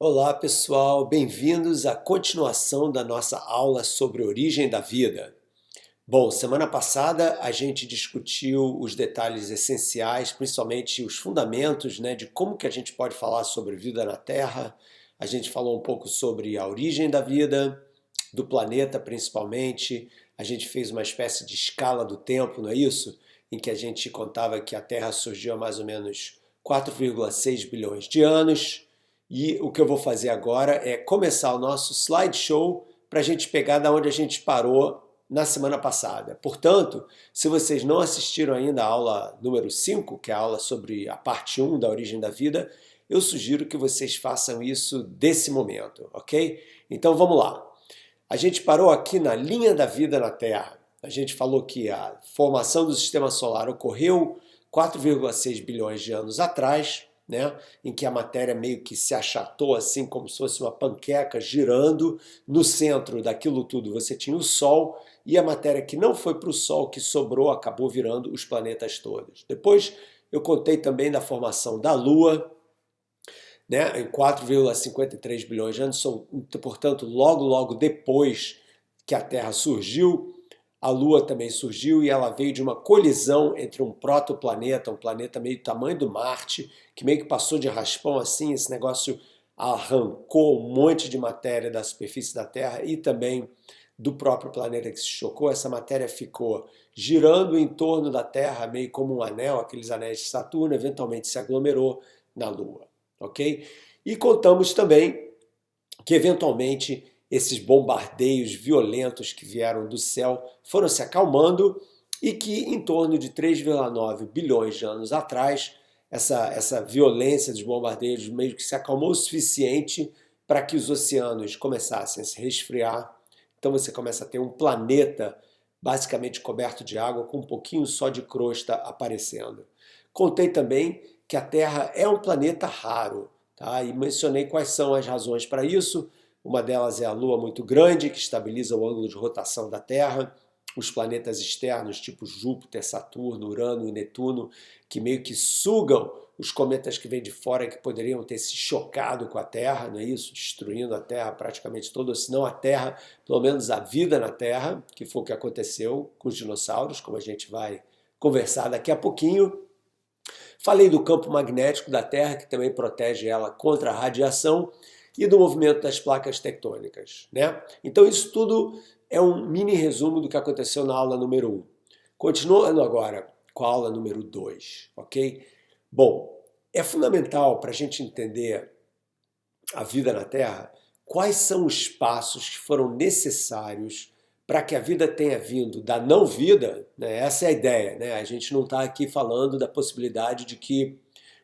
Olá pessoal, bem-vindos à continuação da nossa aula sobre a origem da vida. Bom, semana passada a gente discutiu os detalhes essenciais, principalmente os fundamentos, de como que a gente pode falar sobre vida na Terra. A gente falou um pouco sobre a origem da vida, do planeta principalmente. A gente fez uma espécie de escala do tempo, não é isso? Em que a gente contava que a Terra surgiu há mais ou menos 4,6 bilhões de anos. E o que eu vou fazer agora é começar o nosso slideshow para a gente pegar da onde a gente parou na semana passada. Portanto, se vocês não assistiram ainda a aula número 5, que é a aula sobre a parte 1 da origem da vida, eu sugiro que vocês façam isso desse momento, ok? Então vamos lá. A gente parou aqui na linha da vida na Terra. A gente falou que a formação do sistema solar ocorreu 4,6 bilhões de anos atrás, em que a matéria meio que se achatou assim como se fosse uma panqueca girando. No centro daquilo tudo você tinha o Sol e a matéria que não foi para o Sol, que sobrou, acabou virando os planetas todos. Depois eu contei também da formação da Lua, em 4,53 bilhões de anos, portanto, logo depois que a Terra surgiu. A Lua também surgiu e ela veio de uma colisão entre um protoplaneta, um planeta meio do tamanho do Marte, que meio que passou de raspão assim, esse negócio arrancou um monte de matéria da superfície da Terra e também do próprio planeta que se chocou. Essa matéria ficou girando em torno da Terra, meio como um anel, aqueles anéis de Saturno, eventualmente se aglomerou na Lua, ok? E contamos também que eventualmente esses bombardeios violentos que vieram do céu foram se acalmando e que em torno de 3,9 bilhões de anos atrás, essa violência dos bombardeios meio que se acalmou o suficiente para que os oceanos começassem a se resfriar. Então você começa a ter um planeta basicamente coberto de água com um pouquinho só de crosta aparecendo. Contei também que a Terra é um planeta raro, tá? E mencionei quais são as razões para isso. Uma delas é a Lua muito grande, que estabiliza o ângulo de rotação da Terra. Os planetas externos, tipo Júpiter, Saturno, Urano e Netuno, que meio que sugam os cometas que vêm de fora, que poderiam ter se chocado com a Terra, não é isso? Destruindo a Terra praticamente toda, se não a Terra, pelo menos a vida na Terra, que foi o que aconteceu com os dinossauros, como a gente vai conversar daqui a pouquinho. Falei do campo magnético da Terra, que também protege ela contra a radiação, e do movimento das placas tectônicas, Então isso tudo é um mini resumo do que aconteceu na aula número 1. Continuando agora com a aula número 2, ok? Bom, é fundamental para a gente entender a vida na Terra quais são os passos que foram necessários para que a vida tenha vindo da não vida, Essa é a ideia, A gente não está aqui falando da possibilidade de que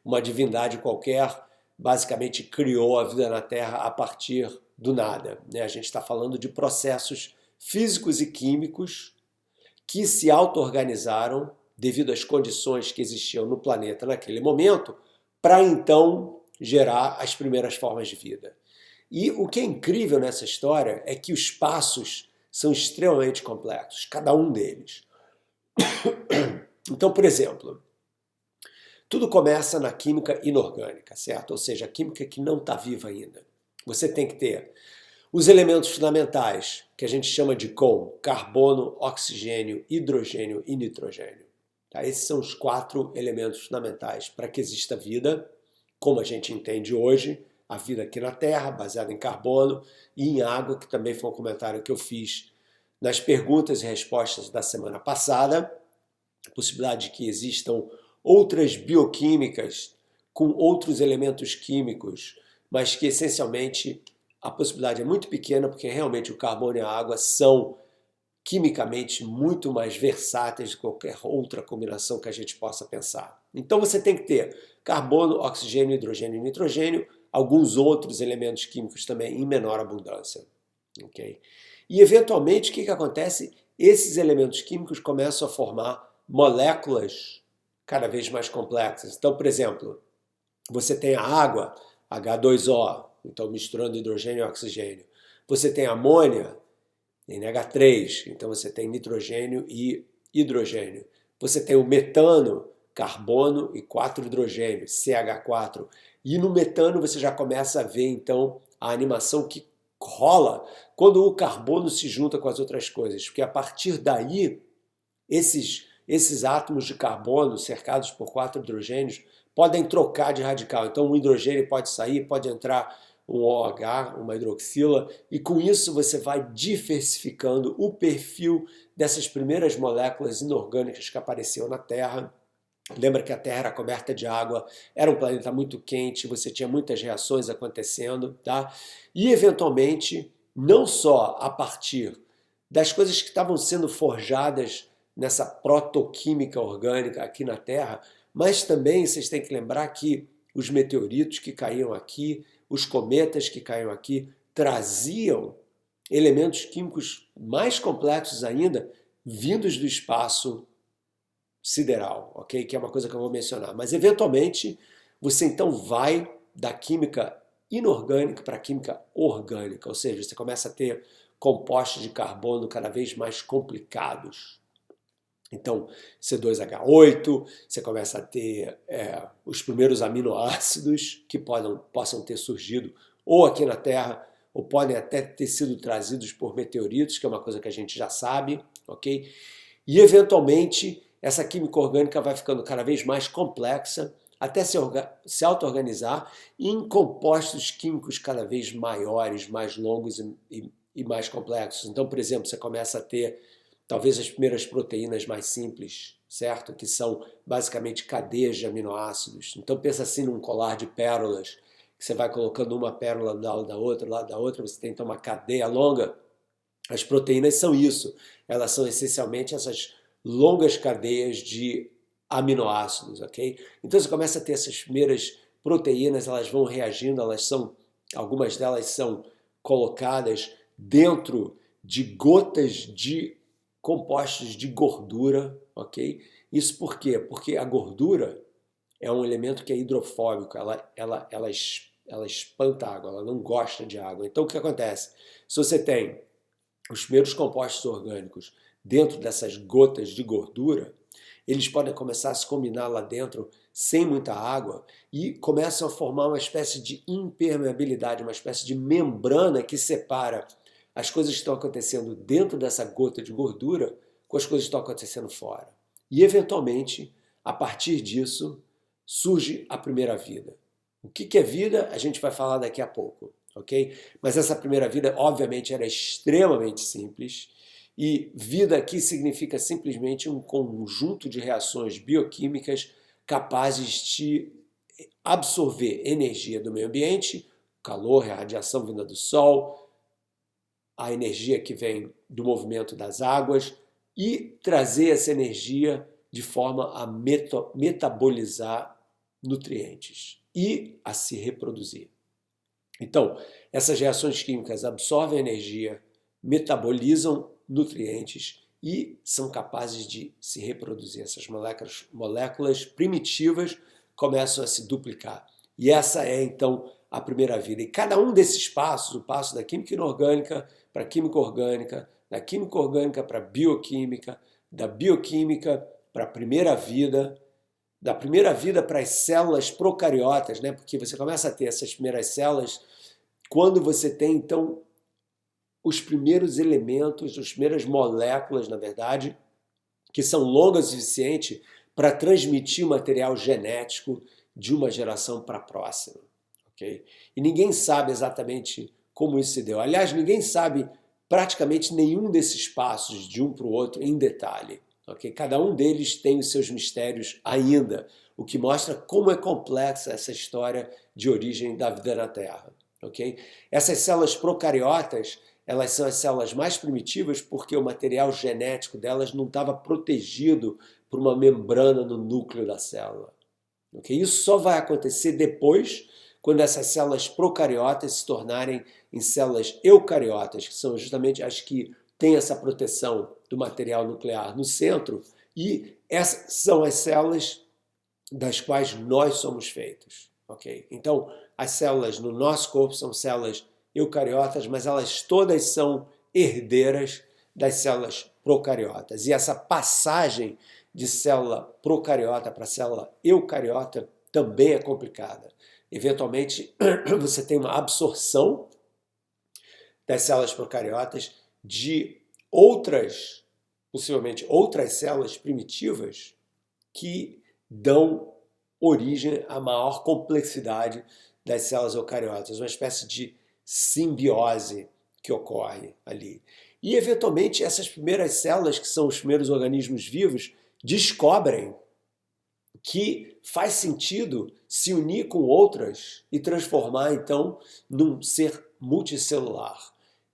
uma divindade qualquer basicamente criou a vida na Terra a partir do nada, A gente está falando de processos físicos e químicos que se auto-organizaram devido às condições que existiam no planeta naquele momento, para então gerar as primeiras formas de vida. E o que é incrível nessa história é que os passos são extremamente complexos, cada um deles. Então, por exemplo, tudo começa na química inorgânica, certo? Ou seja, a química que não está viva ainda. Você tem que ter os elementos fundamentais, que a gente chama de COM: carbono, oxigênio, hidrogênio e nitrogênio. Tá? Esses são os 4 elementos fundamentais para que exista vida, como a gente entende hoje, a vida aqui na Terra, baseada em carbono e em água, que também foi um comentário que eu fiz nas perguntas e respostas da semana passada. A possibilidade de que existam outras bioquímicas com outros elementos químicos, mas que essencialmente a possibilidade é muito pequena, porque realmente o carbono e a água são quimicamente muito mais versáteis de qualquer outra combinação que a gente possa pensar. Então você tem que ter carbono, oxigênio, hidrogênio e nitrogênio, alguns outros elementos químicos também em menor abundância. Okay? E eventualmente o que acontece? Esses elementos químicos começam a formar moléculas cada vez mais complexas. Então, por exemplo, você tem a água, H2O, então misturando hidrogênio e oxigênio. Você tem amônia, NH3, então você tem nitrogênio e hidrogênio. Você tem o metano, carbono e 4 hidrogênios, CH4. E no metano você já começa a ver então a animação que rola quando o carbono se junta com as outras coisas, porque a partir daí esses átomos de carbono cercados por 4 hidrogênios podem trocar de radical. Então um hidrogênio pode sair, pode entrar um OH, uma hidroxila, e com isso você vai diversificando o perfil dessas primeiras moléculas inorgânicas que apareceram na Terra. Lembra que a Terra era coberta de água, era um planeta muito quente, você tinha muitas reações acontecendo, tá? E eventualmente, não só a partir das coisas que estavam sendo forjadas nessa protoquímica orgânica aqui na Terra, mas também vocês têm que lembrar que os meteoritos que caíam aqui, os cometas que caíam aqui, traziam elementos químicos mais complexos ainda, vindos do espaço sideral, ok? Que é uma coisa que eu vou mencionar. Mas, eventualmente, você então vai da química inorgânica para a química orgânica, ou seja, você começa a ter compostos de carbono cada vez mais complicados. Então, C2H8, você começa a ter os primeiros aminoácidos que possam ter surgido ou aqui na Terra, ou podem até ter sido trazidos por meteoritos, que é uma coisa que a gente já sabe, ok? E, eventualmente, essa química orgânica vai ficando cada vez mais complexa, até se auto-organizar em compostos químicos cada vez maiores, mais longos e mais complexos. Então, por exemplo, você começa a ter talvez as primeiras proteínas mais simples, certo? Que são basicamente cadeias de aminoácidos. Então pensa assim num colar de pérolas, que você vai colocando uma pérola do lado da outra, você tem então uma cadeia longa. As proteínas são isso, elas são essencialmente essas longas cadeias de aminoácidos, ok? Então você começa a ter essas primeiras proteínas, elas vão reagindo, algumas delas são colocadas dentro de gotas de compostos de gordura, ok? Isso por quê? Porque a gordura é um elemento que é hidrofóbico, ela espanta a água, ela não gosta de água. Então o que acontece? Se você tem os primeiros compostos orgânicos dentro dessas gotas de gordura, eles podem começar a se combinar lá dentro sem muita água e começam a formar uma espécie de impermeabilidade, uma espécie de membrana que separa as coisas que estão acontecendo dentro dessa gota de gordura com as coisas que estão acontecendo fora. E, eventualmente, a partir disso, surge a primeira vida. O que é vida? A gente vai falar daqui a pouco, ok? Mas essa primeira vida, obviamente, era extremamente simples. E vida aqui significa simplesmente um conjunto de reações bioquímicas capazes de absorver energia do meio ambiente, calor, a radiação vinda do sol, a energia que vem do movimento das águas e trazer essa energia de forma a metabolizar nutrientes e a se reproduzir. Então, essas reações químicas absorvem energia, metabolizam nutrientes e são capazes de se reproduzir. Essas moléculas primitivas começam a se duplicar. E essa é, então, a primeira vida. E cada um desses passos, o passo da química inorgânica para a química orgânica, da química orgânica para a bioquímica, da bioquímica para a primeira vida, da primeira vida para as células procariotas, né? Porque você começa a ter essas primeiras células quando você tem, então, os primeiros elementos, as primeiras moléculas, na verdade, que são longas o suficiente para transmitir o material genético de uma geração para a próxima. Okay? E ninguém sabe exatamente como isso se deu. Aliás, ninguém sabe praticamente nenhum desses passos de um para o outro em detalhe. Okay? Cada um deles tem os seus mistérios ainda, o que mostra como é complexa essa história de origem da vida na Terra. Okay? Essas células procariotas, elas são as células mais primitivas porque o material genético delas não estava protegido por uma membrana no núcleo da célula. Okay? Isso só vai acontecer depois, quando essas células procariotas se tornarem em células eucariotas, que são justamente as que têm essa proteção do material nuclear no centro, e essas são as células das quais nós somos feitos. Okay? Então, as células no nosso corpo são células eucariotas, mas elas todas são herdeiras das células procariotas. E essa passagem de célula procariota para célula eucariota também é complicada. Eventualmente, você tem uma absorção das células procariotas de outras, possivelmente outras células primitivas que dão origem à maior complexidade das células eucariotas, uma espécie de simbiose que ocorre ali. E, eventualmente, essas primeiras células, que são os primeiros organismos vivos, descobrem que faz sentido se unir com outras e transformar, então, num ser multicelular.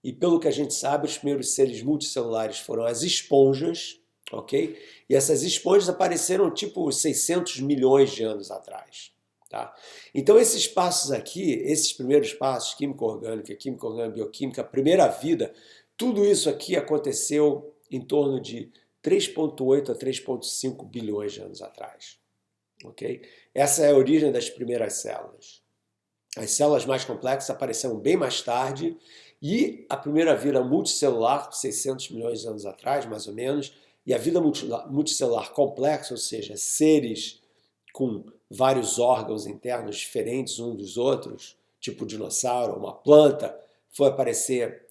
E pelo que a gente sabe, os primeiros seres multicelulares foram as esponjas, ok? E essas esponjas apareceram tipo 600 milhões de anos atrás. Tá? Então esses passos aqui, esses primeiros passos, química-orgânica, bioquímica, primeira vida, tudo isso aqui aconteceu em torno de 3,8 a 3,5 bilhões de anos atrás. Okay? Essa é a origem das primeiras células. As células mais complexas apareceram bem mais tarde e a primeira vida multicelular, 600 milhões de anos atrás, mais ou menos, e a vida multicelular complexa, ou seja, seres com vários órgãos internos diferentes uns dos outros, tipo dinossauro, uma planta, foi aparecer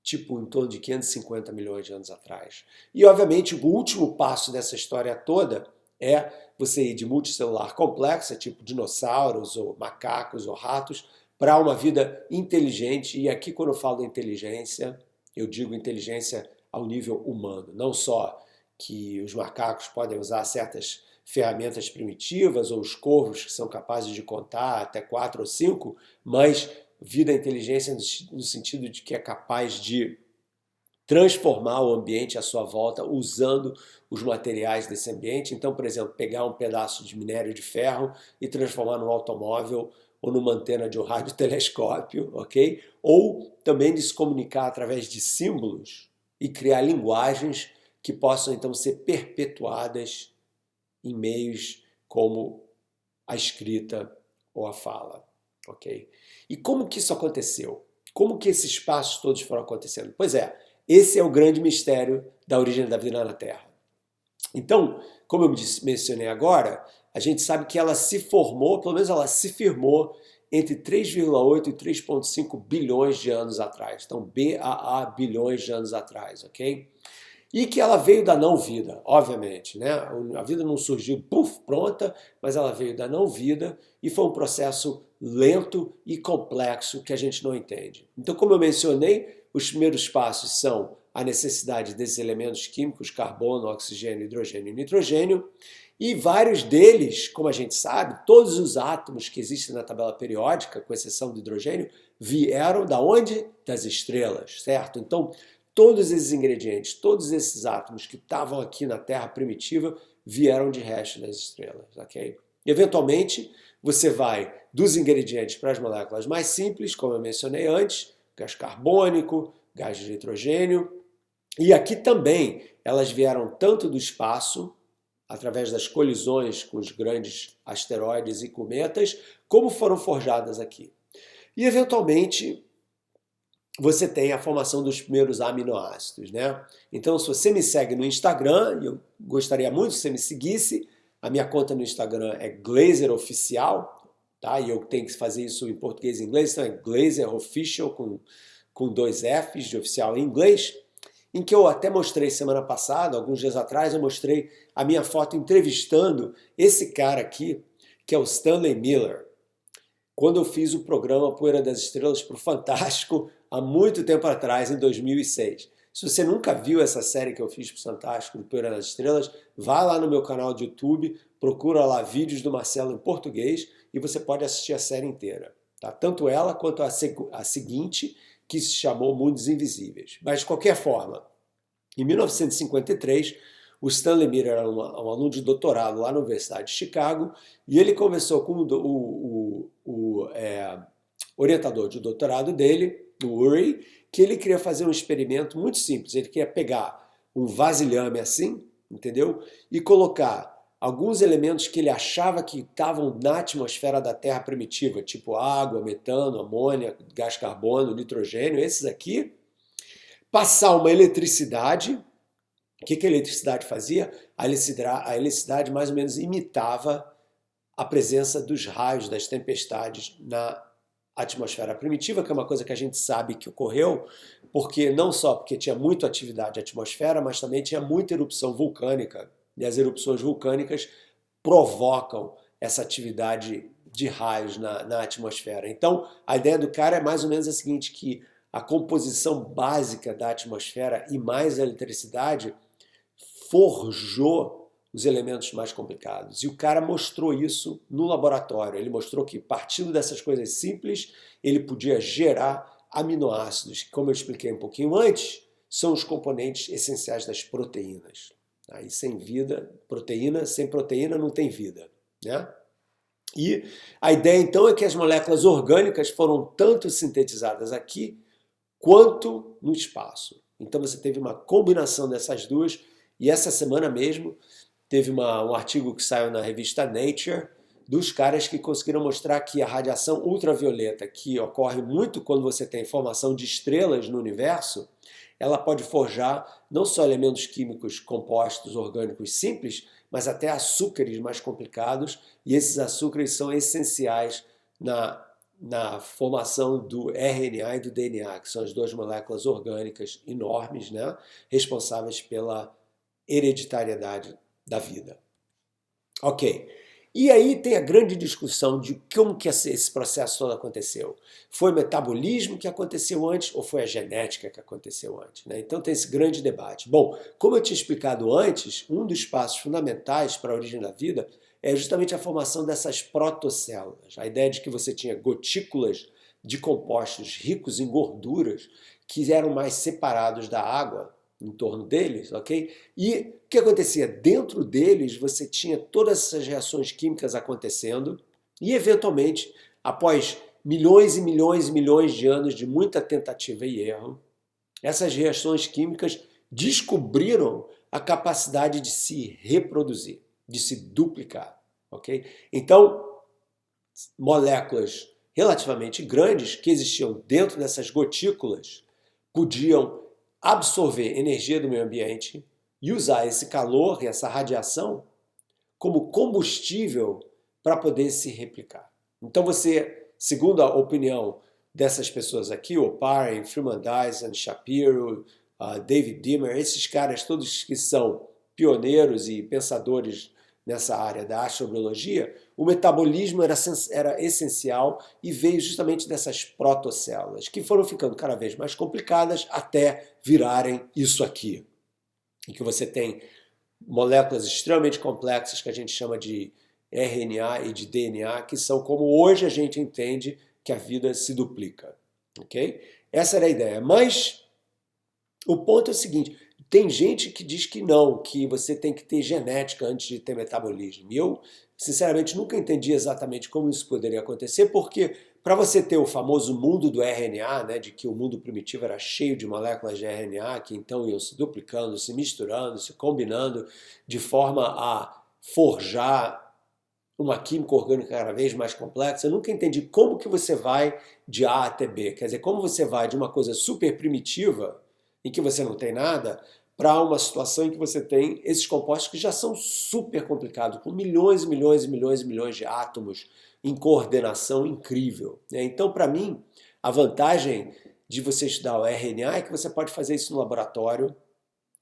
tipo em torno de 550 milhões de anos atrás. E, obviamente, o último passo dessa história toda é você ir de multicelular complexa, tipo dinossauros ou macacos ou ratos, para uma vida inteligente. E aqui, quando eu falo de inteligência, eu digo inteligência ao nível humano. Não só que os macacos podem usar certas ferramentas primitivas, ou os corvos que são capazes de contar até 4 ou 5, mas vida inteligência no sentido de que é capaz de transformar o ambiente à sua volta usando os materiais desse ambiente. Então, por exemplo, pegar um pedaço de minério de ferro e transformar num automóvel ou numa antena de um radiotelescópio, ok? Ou também de se comunicar através de símbolos e criar linguagens que possam então ser perpetuadas em meios como a escrita ou a fala, ok? E como que isso aconteceu? Como que esses passos todos foram acontecendo? Pois é, esse é o grande mistério da origem da vida na Terra. Então, como eu mencionei agora, a gente sabe que ela se formou, pelo menos ela se firmou entre 3,8 e 3,5 bilhões de anos atrás. Então, BAA, bilhões de anos atrás, ok? E que ela veio da não-vida, obviamente, né? A vida não surgiu, puf, pronta, mas ela veio da não-vida e foi um processo lento e complexo que a gente não entende. Então, como eu mencionei, os primeiros passos são a necessidade desses elementos químicos, carbono, oxigênio, hidrogênio e nitrogênio, e vários deles, como a gente sabe, todos os átomos que existem na tabela periódica, com exceção do hidrogênio, vieram da onde? Das estrelas, certo? Então, todos esses ingredientes, todos esses átomos que estavam aqui na Terra primitiva vieram de resto das estrelas, ok? Eventualmente, você vai dos ingredientes para as moléculas mais simples, como eu mencionei antes, gás carbônico, gás de nitrogênio, e aqui também elas vieram tanto do espaço, através das colisões com os grandes asteroides e cometas, como foram forjadas aqui. E, eventualmente, você tem a formação dos primeiros aminoácidos, né? Então, se você me segue no Instagram, e eu gostaria muito que você me seguisse, a minha conta no Instagram é Glaser Oficial, tá? E eu tenho que fazer isso em português e inglês, então é Glaser Official com 2 Fs de oficial em inglês, em que eu até mostrei semana passada, alguns dias atrás, eu mostrei a minha foto entrevistando esse cara aqui, que é o Stanley Miller, quando eu fiz o programa Poeira das Estrelas para o Fantástico, há muito tempo atrás, em 2006. Se você nunca viu essa série que eu fiz para o Fantástico, do Poeira das Estrelas, vá lá no meu canal de YouTube, procura lá vídeos do Marcelo em português e você pode assistir a série inteira. Tá? Tanto ela quanto a seguinte, que se chamou Mundos Invisíveis. Mas, de qualquer forma, em 1953, o Stanley Miller era um aluno de doutorado lá na Universidade de Chicago e ele conversou com o orientador de doutorado dele, o Urey, que ele queria fazer um experimento muito simples. Ele queria pegar um vasilhame assim, entendeu? E colocar alguns elementos que ele achava que estavam na atmosfera da Terra primitiva, tipo água, metano, amônia, gás carbono, nitrogênio, esses aqui, passar uma eletricidade. O que a eletricidade fazia? A eletricidade mais ou menos imitava a presença dos raios, das tempestades na atmosfera primitiva, que é uma coisa que a gente sabe que ocorreu, porque não só porque tinha muita atividade na atmosfera, mas também tinha muita erupção vulcânica. E as erupções vulcânicas provocam essa atividade de raios na atmosfera. Então, a ideia do cara é mais ou menos a seguinte, que a composição básica da atmosfera e mais a eletricidade forjou os elementos mais complicados. E o cara mostrou isso no laboratório. Ele mostrou que, partindo dessas coisas simples, ele podia gerar aminoácidos, que, como eu expliquei um pouquinho antes, são os componentes essenciais das proteínas. Aí, sem vida, proteína, sem proteína não tem vida, né? E a ideia, então, é que as moléculas orgânicas foram tanto sintetizadas aqui quanto no espaço. Então, você teve uma combinação dessas duas, e essa semana mesmo teve um artigo que saiu na revista Nature dos caras que conseguiram mostrar que a radiação ultravioleta, que ocorre muito quando você tem formação de estrelas no universo, ela pode forjar não só elementos químicos compostos orgânicos simples, mas até açúcares mais complicados, e esses açúcares são essenciais na formação do RNA e do DNA, que são as duas moléculas orgânicas enormes, né, responsáveis pela hereditariedade da vida. Ok. E aí tem a grande discussão de como que esse processo todo aconteceu. Foi o metabolismo que aconteceu antes ou foi a genética que aconteceu antes, né? Então tem esse grande debate. Bom, como eu tinha explicado antes, um dos passos fundamentais para a origem da vida é justamente a formação dessas protocélulas. A ideia de que você tinha gotículas de compostos ricos em gorduras que eram mais separados da água em torno deles, ok? E o que acontecia? Dentro deles você tinha todas essas reações químicas acontecendo e, eventualmente, após milhões e milhões e milhões de anos de muita tentativa e erro, essas reações químicas descobriram a capacidade de se reproduzir, de se duplicar, ok? Então, moléculas relativamente grandes que existiam dentro dessas gotículas podiam absorver energia do meio ambiente e usar esse calor e essa radiação como combustível para poder se replicar. Então você, segundo a opinião dessas pessoas aqui, Oparin, Freeman Dyson, Shapiro, David Dimmer, esses caras todos que são pioneiros e pensadores nessa área da astrobiologia, o metabolismo era essencial e veio justamente dessas protocélulas, que foram ficando cada vez mais complicadas até virarem isso aqui, em que você tem moléculas extremamente complexas que a gente chama de RNA e de DNA, que são como hoje a gente entende que a vida se duplica. Ok? Essa era a ideia. Mas o ponto é o seguinte, tem gente que diz que não, que você tem que ter genética antes de ter metabolismo. E eu, sinceramente, nunca entendi exatamente como isso poderia acontecer, porque para você ter o famoso mundo do RNA, né, de que o mundo primitivo era cheio de moléculas de RNA, que então iam se duplicando, se misturando, se combinando, de forma a forjar uma química orgânica cada vez mais complexa, eu nunca entendi como que você vai de A até B. Quer dizer, como você vai de uma coisa super primitiva, em que você não tem nada, para uma situação em que você tem esses compostos que já são super complicados, com milhões e milhões e milhões e milhões de átomos em coordenação incrível. Então, para mim, a vantagem de você estudar o RNA é que você pode fazer isso no laboratório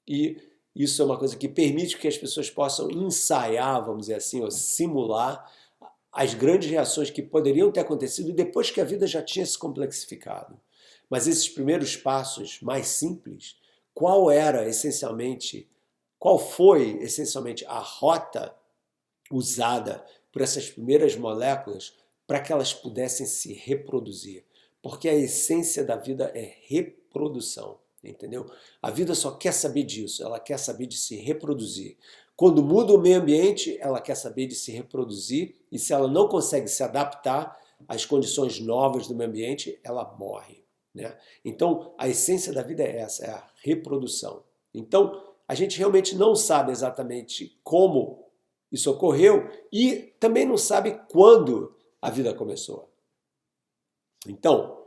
e isso é uma coisa que permite que as pessoas possam ensaiar, vamos dizer assim, ou simular as grandes reações que poderiam ter acontecido depois que a vida já tinha se complexificado. Mas esses primeiros passos mais simples, qual foi essencialmente a rota usada por essas primeiras moléculas para que elas pudessem se reproduzir? Porque a essência da vida é reprodução, entendeu? A vida só quer saber disso, ela quer saber de se reproduzir. Quando muda o meio ambiente, ela quer saber de se reproduzir e se ela não consegue se adaptar às condições novas do meio ambiente, ela morre. Né? Então, a essência da vida é essa, é a reprodução. Então, a gente realmente não sabe exatamente como isso ocorreu e também não sabe quando a vida começou. Então,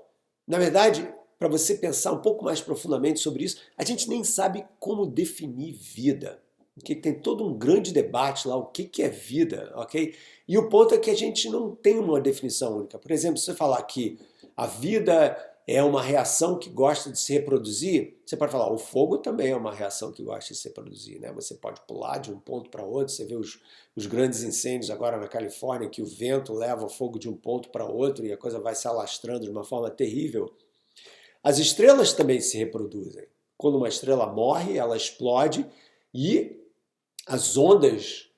na verdade, para você pensar um pouco mais profundamente sobre isso, a gente nem sabe como definir vida. que tem todo um grande debate lá, o que é vida, ok? E o ponto é que a gente não tem uma definição única. Por exemplo, se você falar que a vida é uma reação que gosta de se reproduzir, você pode falar, o fogo também é uma reação que gosta de se reproduzir, né? Você pode pular de um ponto para outro, você vê os grandes incêndios agora na Califórnia, que o vento leva o fogo de um ponto para outro e a coisa vai se alastrando de uma forma terrível. As estrelas também se reproduzem. Quando uma estrela morre, ela explode e as ondas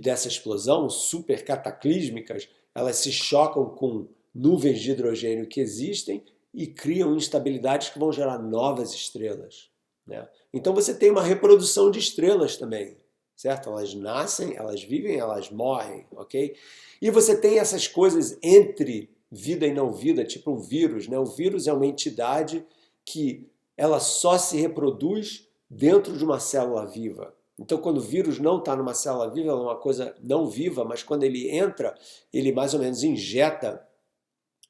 dessa explosão super cataclísmicas, elas se chocam com nuvens de hidrogênio que existem e criam instabilidades que vão gerar novas estrelas, né? Então você tem uma reprodução de estrelas também, certo? Elas nascem, elas vivem, elas morrem, ok? E você tem essas coisas entre vida e não vida, tipo um vírus, né? O vírus é uma entidade que ela só se reproduz dentro de uma célula viva. Então, quando o vírus não está numa célula viva, é uma coisa não viva, mas quando ele entra, ele mais ou menos injeta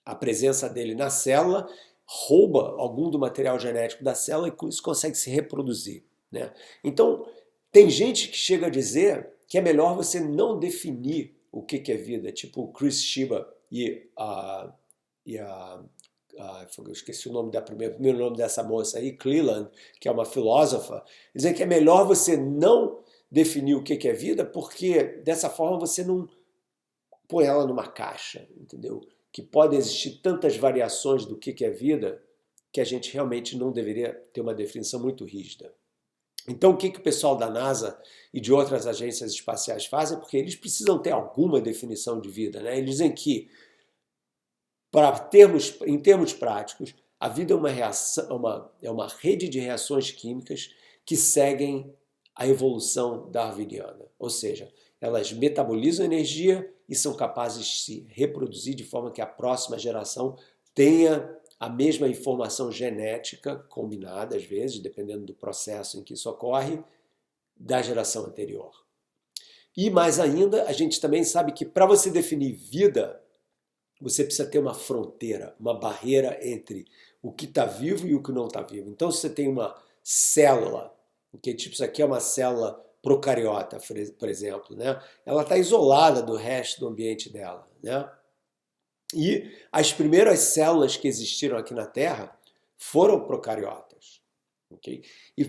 a presença dele na célula, rouba algum do material genético da célula e com isso consegue se reproduzir, né? Então, tem gente que chega a dizer que é melhor você não definir o que é vida, tipo o Chris Shiba eu esqueci o nome primeiro nome dessa moça aí, Cleland, que é uma filósofa, dizem que é melhor você não definir o que é vida, porque dessa forma você não põe ela numa caixa, entendeu? Que pode existir tantas variações do que é vida que a gente realmente não deveria ter uma definição muito rígida. Então, o que o pessoal da NASA e de outras agências espaciais fazem? Porque eles precisam ter alguma definição de vida, né? Eles dizem que, em termos práticos, a vida é uma reação, é uma rede de reações químicas que seguem a evolução darwiniana. Ou seja, elas metabolizam energia e são capazes de se reproduzir de forma que a próxima geração tenha a mesma informação genética, combinada às vezes, dependendo do processo em que isso ocorre, da geração anterior. E mais ainda, a gente também sabe que para você definir vida, você precisa ter uma fronteira, uma barreira entre o que está vivo e o que não está vivo. Então, se você tem uma célula, que tipo, isso aqui é uma célula procariota, por exemplo, né? Ela está isolada do resto do ambiente dela, né? E as primeiras células que existiram aqui na Terra foram procariotas, okay? E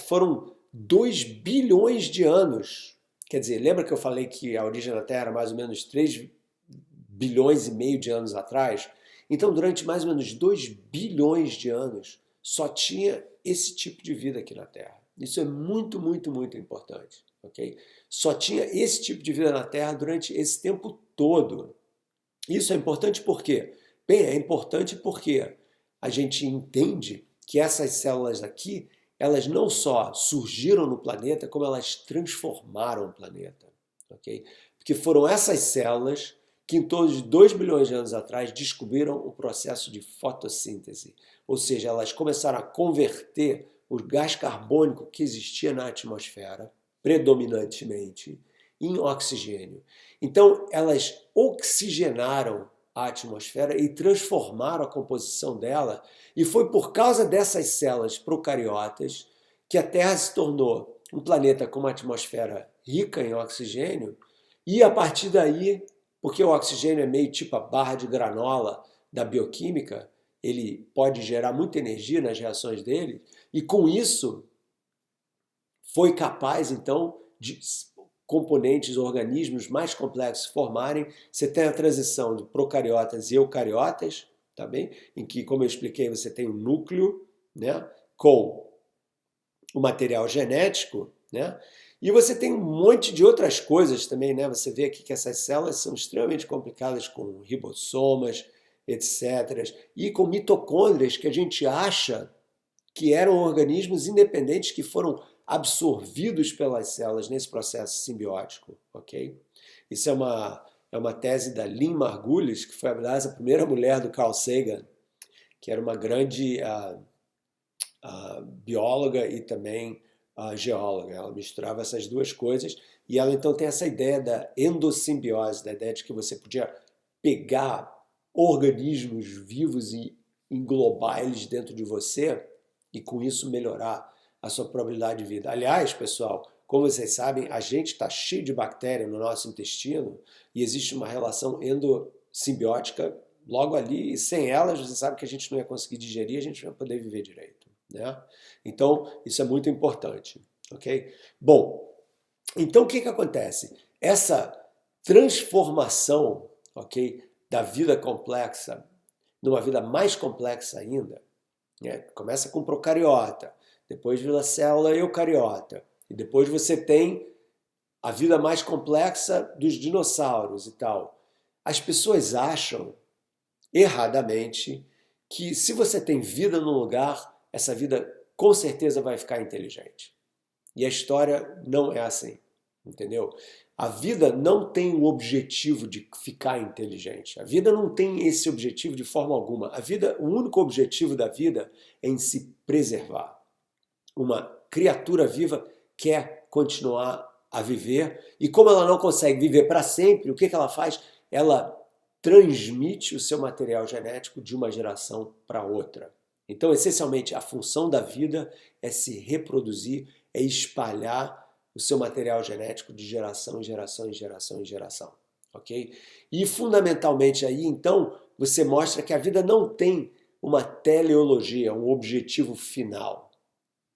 foram 2 bilhões de anos. Quer dizer, lembra que eu falei que a origem da Terra era mais ou menos 3 bilhões e meio de anos atrás? Então, durante mais ou menos 2 bilhões de anos, só tinha esse tipo de vida aqui na Terra. Isso é muito, muito, muito importante, ok? Só tinha esse tipo de vida na Terra durante esse tempo todo. Isso é importante por quê? Bem, é importante porque a gente entende que essas células aqui, elas não só surgiram no planeta, como elas transformaram o planeta, ok? Porque foram essas células que em torno de 2 bilhões de anos atrás descobriram o processo de fotossíntese, ou seja, elas começaram a converter o gás carbônico que existia na atmosfera, predominantemente, em oxigênio. Então, elas oxigenaram a atmosfera e transformaram a composição dela, e foi por causa dessas células procariotas que a Terra se tornou um planeta com uma atmosfera rica em oxigênio, e a partir daí, porque o oxigênio é meio tipo a barra de granola da bioquímica, ele pode gerar muita energia nas reações dele, e com isso foi capaz, então, de componentes, organismos mais complexos formarem. Você tem a transição de procariotas e eucariotas, tá bem? Em que, como eu expliquei, você tem o núcleo, né, com o material genético, né? E você tem um monte de outras coisas também, né? Você vê aqui que essas células são extremamente complicadas, com ribossomas, etc. E com mitocôndrias que a gente acha que eram organismos independentes que foram absorvidos pelas células nesse processo simbiótico, ok? Isso é uma tese da Lynn Margulis, que foi, aliás, a primeira mulher do Carl Sagan, que era uma grande bióloga e também geóloga. Ela misturava essas duas coisas e ela então tem essa ideia da endossimbiose, da ideia de que você podia pegar organismos vivos e englobar eles dentro de você e com isso melhorar a sua probabilidade de vida. Aliás, pessoal, como vocês sabem, a gente está cheio de bactéria no nosso intestino e existe uma relação endossimbiótica logo ali, e sem elas você sabe que a gente não ia conseguir digerir, a gente não ia poder viver direito, né? Então, isso é muito importante, ok? Bom, então o que acontece? Essa transformação, ok, da vida complexa numa vida mais complexa ainda, né? Começa com procariota, depois vira célula eucariota, e depois você tem a vida mais complexa dos dinossauros e tal. As pessoas acham, erradamente, que se você tem vida num lugar, essa vida com certeza vai ficar inteligente. E a história não é assim, entendeu? A vida não tem o objetivo de ficar inteligente. A vida não tem esse objetivo de forma alguma. A vida, o único objetivo da vida é em se preservar. Uma criatura viva quer continuar a viver e como ela não consegue viver para sempre, o que ela faz? Ela transmite o seu material genético de uma geração para outra. Então, essencialmente, a função da vida é se reproduzir, é espalhar o seu material genético de geração em geração em geração em geração, ok? E fundamentalmente aí, então, você mostra que a vida não tem uma teleologia, um objetivo final,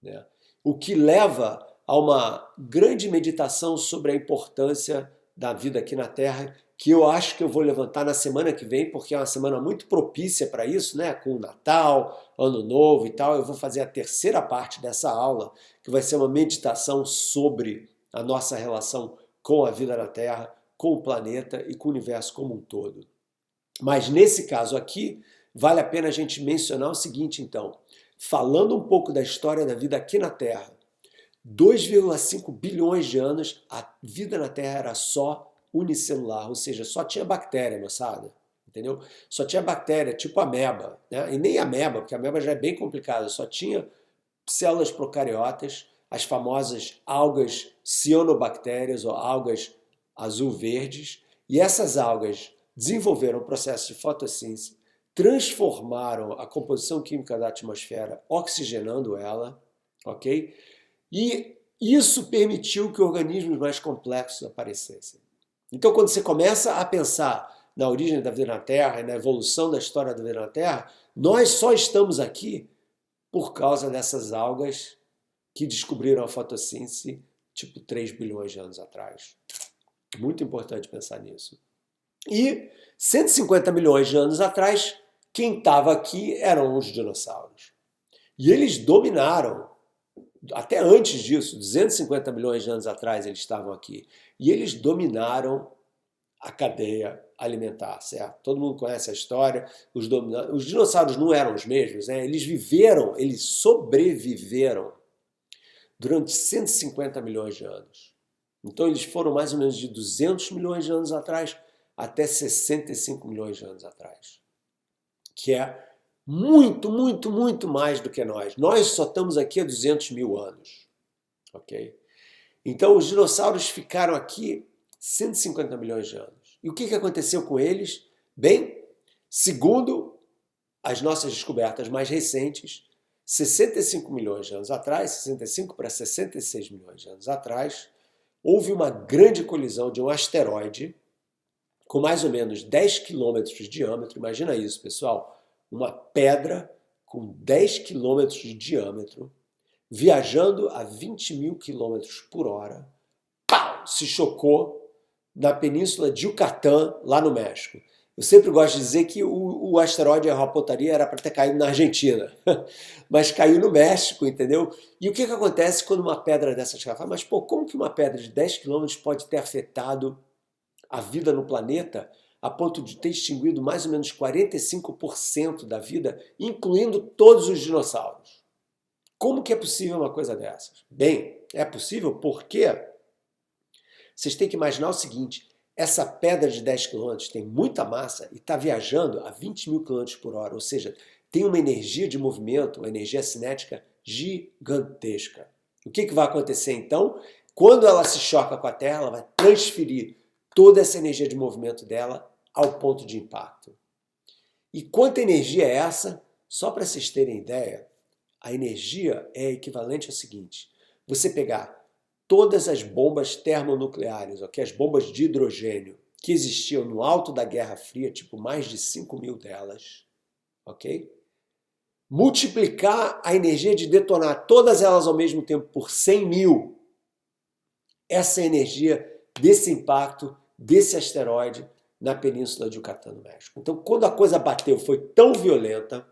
né? O que leva a uma grande meditação sobre a importância da vida aqui na Terra, que eu acho que eu vou levantar na semana que vem, porque é uma semana muito propícia para isso, né? Com o Natal, Ano Novo e tal. Eu vou fazer a terceira parte dessa aula, que vai ser uma meditação sobre a nossa relação com a vida na Terra, com o planeta e com o universo como um todo. Mas nesse caso aqui, vale a pena a gente mencionar o seguinte, então. Falando um pouco da história da vida aqui na Terra, 2,5 bilhões de anos, a vida na Terra era só unicelular, ou seja, só tinha bactéria, moçada, entendeu? Só tinha bactéria, tipo ameba, né? E nem ameba, porque a ameba já é bem complicada, só tinha células procariotas, as famosas algas cianobactérias ou algas azul-verdes, e essas algas desenvolveram o processo de fotossíntese, transformaram a composição química da atmosfera, oxigenando ela, ok? E isso permitiu que organismos mais complexos aparecessem. Então, quando você começa a pensar na origem da vida na Terra e na evolução da história da vida na Terra, nós só estamos aqui por causa dessas algas que descobriram a fotossíntese tipo 3 bilhões de anos atrás. Muito importante pensar nisso. E 150 milhões de anos atrás, quem estava aqui eram os dinossauros. E eles dominaram, até antes disso, 250 milhões de anos atrás eles estavam aqui. E eles dominaram a cadeia alimentar, certo? Todo mundo conhece a história. Os dinossauros não eram os mesmos, né? Eles viveram, eles sobreviveram durante 150 milhões de anos. Então eles foram mais ou menos de 200 milhões de anos atrás até 65 milhões de anos atrás. Que é muito, muito, muito mais do que nós. Nós só estamos aqui há 200 mil anos, ok? Então os dinossauros ficaram aqui 150 milhões de anos. E o que aconteceu com eles? Bem, segundo as nossas descobertas mais recentes, 65 milhões de anos atrás, 65 para 66 milhões de anos atrás, houve uma grande colisão de um asteroide com mais ou menos 10 quilômetros de diâmetro. Imagina isso, pessoal. Uma pedra com 10 quilômetros de diâmetro, viajando a 20 mil quilômetros por hora, pau, se chocou na península de Yucatán, lá no México. Eu sempre gosto de dizer que o asteroide Arrapotaria era para ter caído na Argentina, mas caiu no México, entendeu? E o que acontece quando uma pedra dessas cai? Mas pô, como que uma pedra de 10 quilômetros pode ter afetado a vida no planeta a ponto de ter extinguido mais ou menos 45% da vida, incluindo todos os dinossauros? Como que é possível uma coisa dessas? Bem, é possível porque vocês têm que imaginar o seguinte: essa pedra de 10 km tem muita massa e está viajando a 20 mil km por hora, ou seja, tem uma energia de movimento, uma energia cinética gigantesca. O que vai acontecer então? Quando ela se choca com a Terra, ela vai transferir toda essa energia de movimento dela ao ponto de impacto. E quanta energia é essa? Só para vocês terem ideia, A energia é equivalente ao seguinte: você pegar todas as bombas termonucleares, ok? As bombas de hidrogênio que existiam no alto da Guerra Fria, tipo mais de 5.000 delas, ok? Multiplicar a energia de detonar todas elas ao mesmo tempo por 100.000, essa energia desse impacto, desse asteroide na Península de Yucatán, no México. Então, quando a coisa bateu, foi tão violenta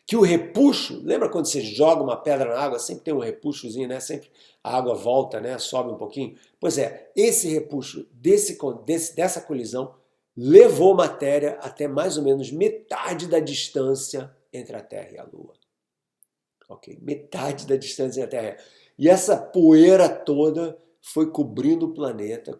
que o repuxo, lembra quando você joga uma pedra na água, sempre tem um repuxozinho, né? Sempre a água volta, né? Sobe um pouquinho. Pois é, esse repuxo dessa colisão levou matéria até mais ou menos metade da distância entre a Terra e a Lua. Ok? Metade da distância entre a Terra. E essa poeira toda foi cobrindo o planeta,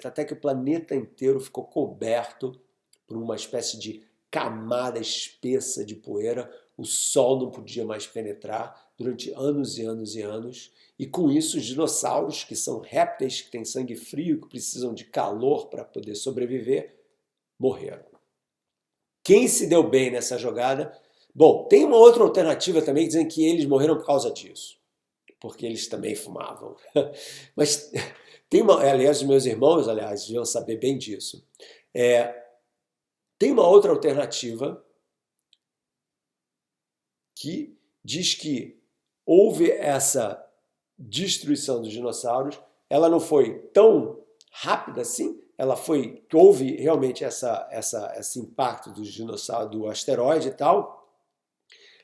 até que o planeta inteiro ficou coberto por uma espécie de camada espessa de poeira. O Sol não podia mais penetrar durante anos e anos e anos. E com isso, os dinossauros, que são répteis que têm sangue frio, que precisam de calor para poder sobreviver, morreram. Quem se deu bem nessa jogada? Bom, tem uma outra alternativa também dizendo que eles morreram por causa disso, porque eles também fumavam. Mas tem uma, aliás, os meus irmãos, aliás, deviam saber bem disso. Tem uma outra alternativa que diz que houve essa destruição dos dinossauros, ela não foi tão rápida assim, houve realmente esse impacto dos dinossauros, do asteroide e tal,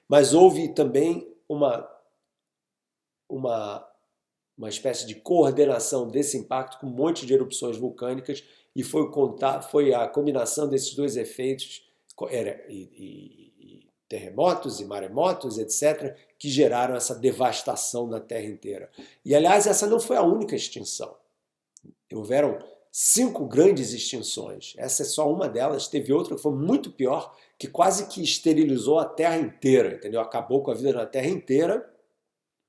mas houve também uma espécie de coordenação desse impacto com um monte de erupções vulcânicas e foi a combinação desses dois efeitos, terremotos e maremotos, etc., que geraram essa devastação na Terra inteira. E, aliás, essa não foi a única extinção. Houveram 5 grandes extinções. Essa é só uma delas. Teve outra que foi muito pior, que quase que esterilizou a Terra inteira, entendeu? Acabou com a vida na Terra inteira,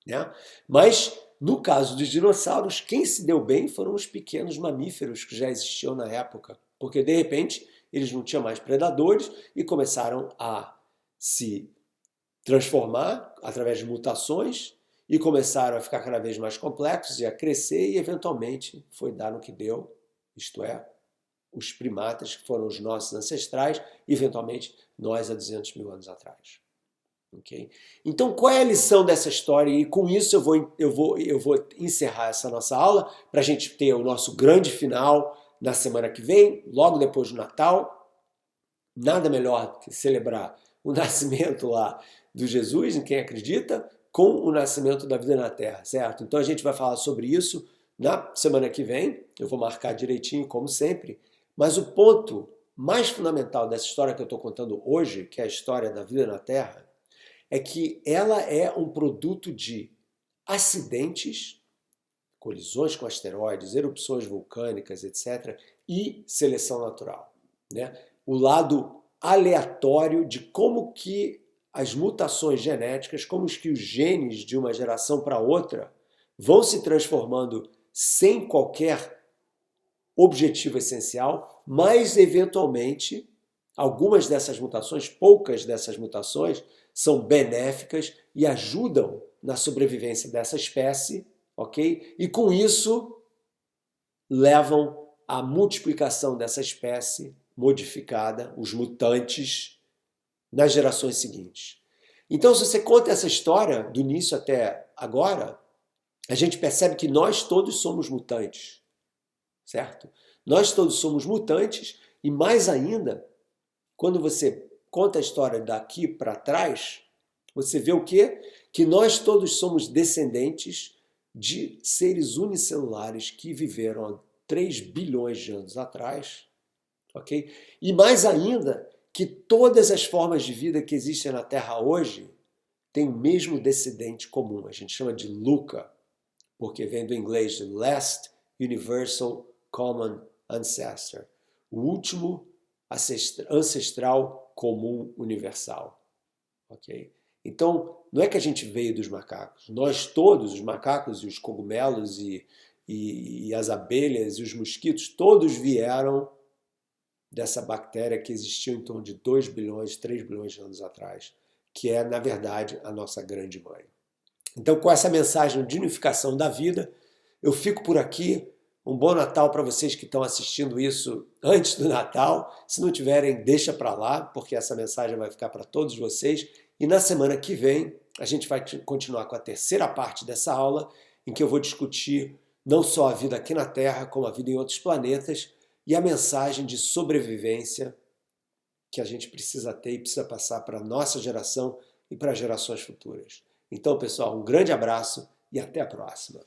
né? Mas, no caso dos dinossauros, quem se deu bem foram os pequenos mamíferos que já existiam na época, porque, de repente, eles não tinham mais predadores e começaram a se transformar através de mutações e começaram a ficar cada vez mais complexos e a crescer e, eventualmente, foi dar no que deu, isto é, os primatas, que foram os nossos ancestrais, e, eventualmente, nós há 200.000 anos atrás. Okay? Então, qual é a lição dessa história? E com isso eu vou encerrar essa nossa aula para a gente ter o nosso grande final na semana que vem, logo depois do Natal. Nada melhor que celebrar o nascimento lá do Jesus, em quem acredita, com o nascimento da vida na Terra, certo? Então a gente vai falar sobre isso na semana que vem. Eu vou marcar direitinho, como sempre. Mas o ponto mais fundamental dessa história que eu estou contando hoje, que é a história da vida na Terra, é que ela é um produto de acidentes, colisões com asteroides, erupções vulcânicas, etc., e seleção natural, né? O lado aleatório de como que as mutações genéticas, como que os genes de uma geração para outra vão se transformando sem qualquer objetivo essencial, mas eventualmente algumas dessas mutações, poucas dessas mutações, são benéficas e ajudam na sobrevivência dessa espécie, ok? E com isso levam à multiplicação dessa espécie modificada, os mutantes, nas gerações seguintes. Então, se você conta essa história do início até agora, a gente percebe que nós todos somos mutantes, certo? Nós todos somos mutantes e, mais ainda, quando você conta a história daqui para trás, você vê o quê? Que nós todos somos descendentes de seres unicelulares que viveram há 3 bilhões de anos atrás, ok? E mais ainda, que todas as formas de vida que existem na Terra hoje têm o mesmo descendente comum. A gente chama de LUCA, porque vem do inglês de Last Universal Common Ancestor, o último ancestral comum universal. Ok? Então, não é que a gente veio dos macacos. Nós todos, os macacos e os cogumelos e as abelhas e os mosquitos, todos vieram dessa bactéria que existiu em torno de 2 bilhões, 3 bilhões de anos atrás, que é, na verdade, a nossa grande mãe. Então, com essa mensagem de unificação da vida, eu fico por aqui. Um bom Natal para vocês que estão assistindo isso antes do Natal. Se não tiverem, deixa para lá, porque essa mensagem vai ficar para todos vocês. E na semana que vem, a gente vai continuar com a terceira parte dessa aula, em que eu vou discutir não só a vida aqui na Terra, como a vida em outros planetas, e a mensagem de sobrevivência que a gente precisa ter e precisa passar para a nossa geração e para gerações futuras. Então, pessoal, um grande abraço e até a próxima.